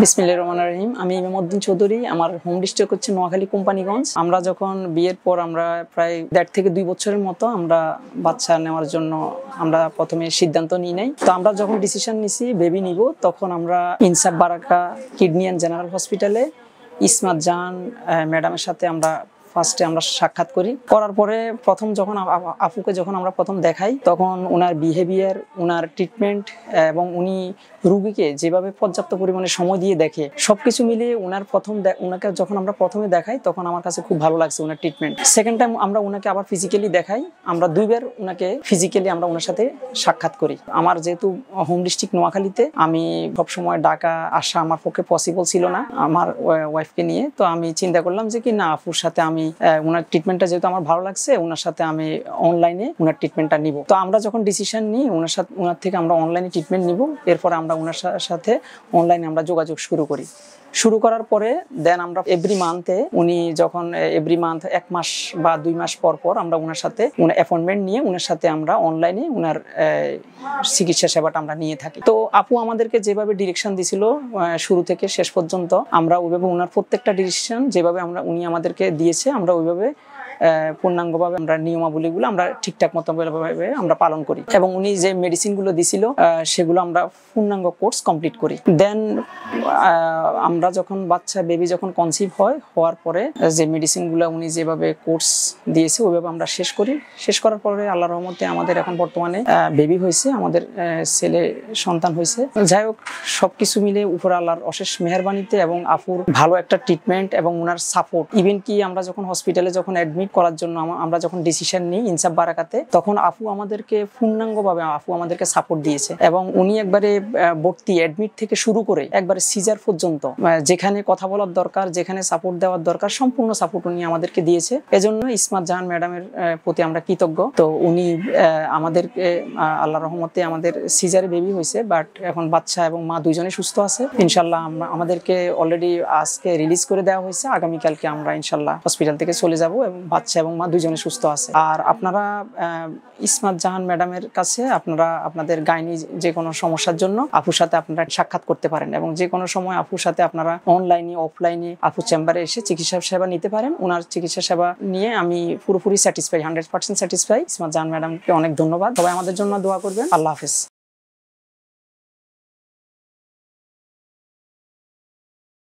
বিসমিল্লাহির রহমানির রহিম। আমি ইমামউদ্দিন চৌধুরী। আমার হোম ডিস্ট্রিক্ট হচ্ছে নোয়াখালী কোম্পানিগঞ্জ। আমরা যখন বিয়ের পর আমরা প্রায় 1.5 থেকে 2 বছরের মতো আমরা বাচ্চা নেওয়ার জন্য আমরা প্রথমে সিদ্ধান্ত নিই নাই। তো আমরা যখন ডিসিশন নিছি বেবি নিব, তখন আমরা ইনসাফ বারাকা কিডনি অ্যান্ড জেনারেল হসপিটালে ইসমাত জাহান ম্যাডামের সাথে আমরা ফার্স্টে আমরা সাক্ষাৎ করার পরে প্রথম যখন আপুকে যখন আমরা প্রথম দেখাই, তখন ওনার বিহেভিয়ার, ওনার ট্রিটমেন্ট এবং উনি রুগীকে যেভাবে পর্যাপ্ত পরিমাণে সময় দিয়ে দেখে, সবকিছু মিলিয়ে ওনাকে যখন আমরা প্রথমে দেখাই তখন আমার কাছে খুব ভালো লাগছে ওনার ট্রিটমেন্ট। সেকেন্ড টাইম আমরা ওনাকে আবার ফিজিক্যালি দেখাই, আমরা 2বার ওনাকে ফিজিক্যালি আমরা ওনার সাথে সাক্ষাৎ করি। আমার যেহেতু হোম ডিস্ট্রিক্ট নোয়াখালীতে, আমি সবসময় ঢাকা আসা আমার পক্ষে পসিবল ছিল না আমার ওয়াইফকে নিয়ে। তো আমি চিন্তা করলাম যে কি না, আপুর সাথে আমি ওনার ট্রিটমেন্টটা যেহেতু আমার ভালো লাগছে, ওনার সাথে আমি অনলাইনে ওনার ট্রিটমেন্টটা নিব। তো আমরা যখন ডিসিশন নিই ওনার থেকে আমরা অনলাইনে ট্রিটমেন্ট নিব, এরপর আমরা ওনার সাথে অনলাইনে আমরা যোগাযোগ শুরু করার পরে দেন আমরা এভরি মান্থে উনি যখন এভরি মান্থ 1 মাস বা 2 মাস পর পর আমরা ওনার সাথে অ্যাপয়েন্টমেন্ট নিয়ে ওনার সাথে আমরা অনলাইনে ওনার চিকিৎসা সেবাটা আমরা নিয়ে থাকি। তো আপু আমাদেরকে যেভাবে ডিরেকশন দিছিল শুরু থেকে শেষ পর্যন্ত, আমরা ওইভাবে ওনার প্রত্যেকটা ডিরেকশন যেভাবে উনি আমাদেরকে দিয়েছে, আমরা ওইভাবে পূর্ণাঙ্গভাবে আমরা নিয়মাবলীগুলো আমরা ঠিকঠাক মতো আমরা পালন করি এবং উনি যে মেডিসিনগুলো দিছিল সেগুলো আমরা পূর্ণাঙ্গ কোর্স কমপ্লিট করি। দেন আমরা যখন বেবি যখন কনসিভ হওয়ার পরে যে মেডিসিনগুলো উনি যেভাবে কোর্স দিয়েছে ওইভাবে আমরা শেষ করার পরে আল্লাহর রহমতে আমাদের এখন বর্তমানে বেবি হয়েছে, আমাদের ছেলে সন্তান হয়েছে। যাই হোক, সবকিছু মিলে উপর আল্লাহর অশেষ মেহেরবানিতে এবং আপুর ভালো একটা ট্রিটমেন্ট এবং ওনার সাপোর্ট, ইভেন কি আমরা যখন হসপিটালে যখন অ্যাডমিট করার জন্য আমরা যখন ডিসিশন নিই ইনসাফ বারাকাতে, তখন আপু আমাদেরকে পূর্ণাঙ্গভাবে আমাদেরকে সাপোর্ট দিয়েছে এবং উনি একবারে ভর্তি অ্যাডমিট থেকে শুরু করে একবারে সিজার পর্যন্ত যেখানে কথা বলার দরকার, যেখানে সাপোর্ট দেওয়ার দরকার, সম্পূর্ণ সাপোর্ট উনি আমাদেরকে দিয়েছে। এজন্য ইসমাত জাহান ম্যাডামের প্রতি আমরা কৃতজ্ঞ। তো উনি আমাদেরকে আল্লাহর রহমতে আমাদের সিজারে বেবি হয়েছে, বাট এখন বাচ্চা এবং মা দুইজনে সুস্থ আছে ইনশাল্লাহ। আমাদেরকে অলরেডি আজকে রিলিজ করে দেওয়া হয়েছে, আগামীকালকে আমরা ইনশাল্লাহ হসপিটাল থেকে চলে যাব এবং বাচ্চা এবং মা দুইজনে সুস্থ আছে। আর আপনারা ইসমাত জাহান ম্যাডামের কাছে আপনারা আপনাদের গাইনি যে কোনো সমস্যার জন্য আপুর সাথে আপনারা সাক্ষাৎ করতে পারেন এবং যে কোনো সময় আপুর সাথে আপনারা অনলাইনে অফলাইনে আপুর চেম্বারে এসে চিকিৎসা সেবা নিতে পারেন। ওনার চিকিৎসা সেবা নিয়ে আমি পুরোপুরি স্যাটিসফাই, 100% স্যাটিসফাই। ইসমাত জাহান ম্যাডামকে অনেক ধন্যবাদ। সবাই আমাদের জন্য দোয়া করবেন। আল্লাহ হাফেজ।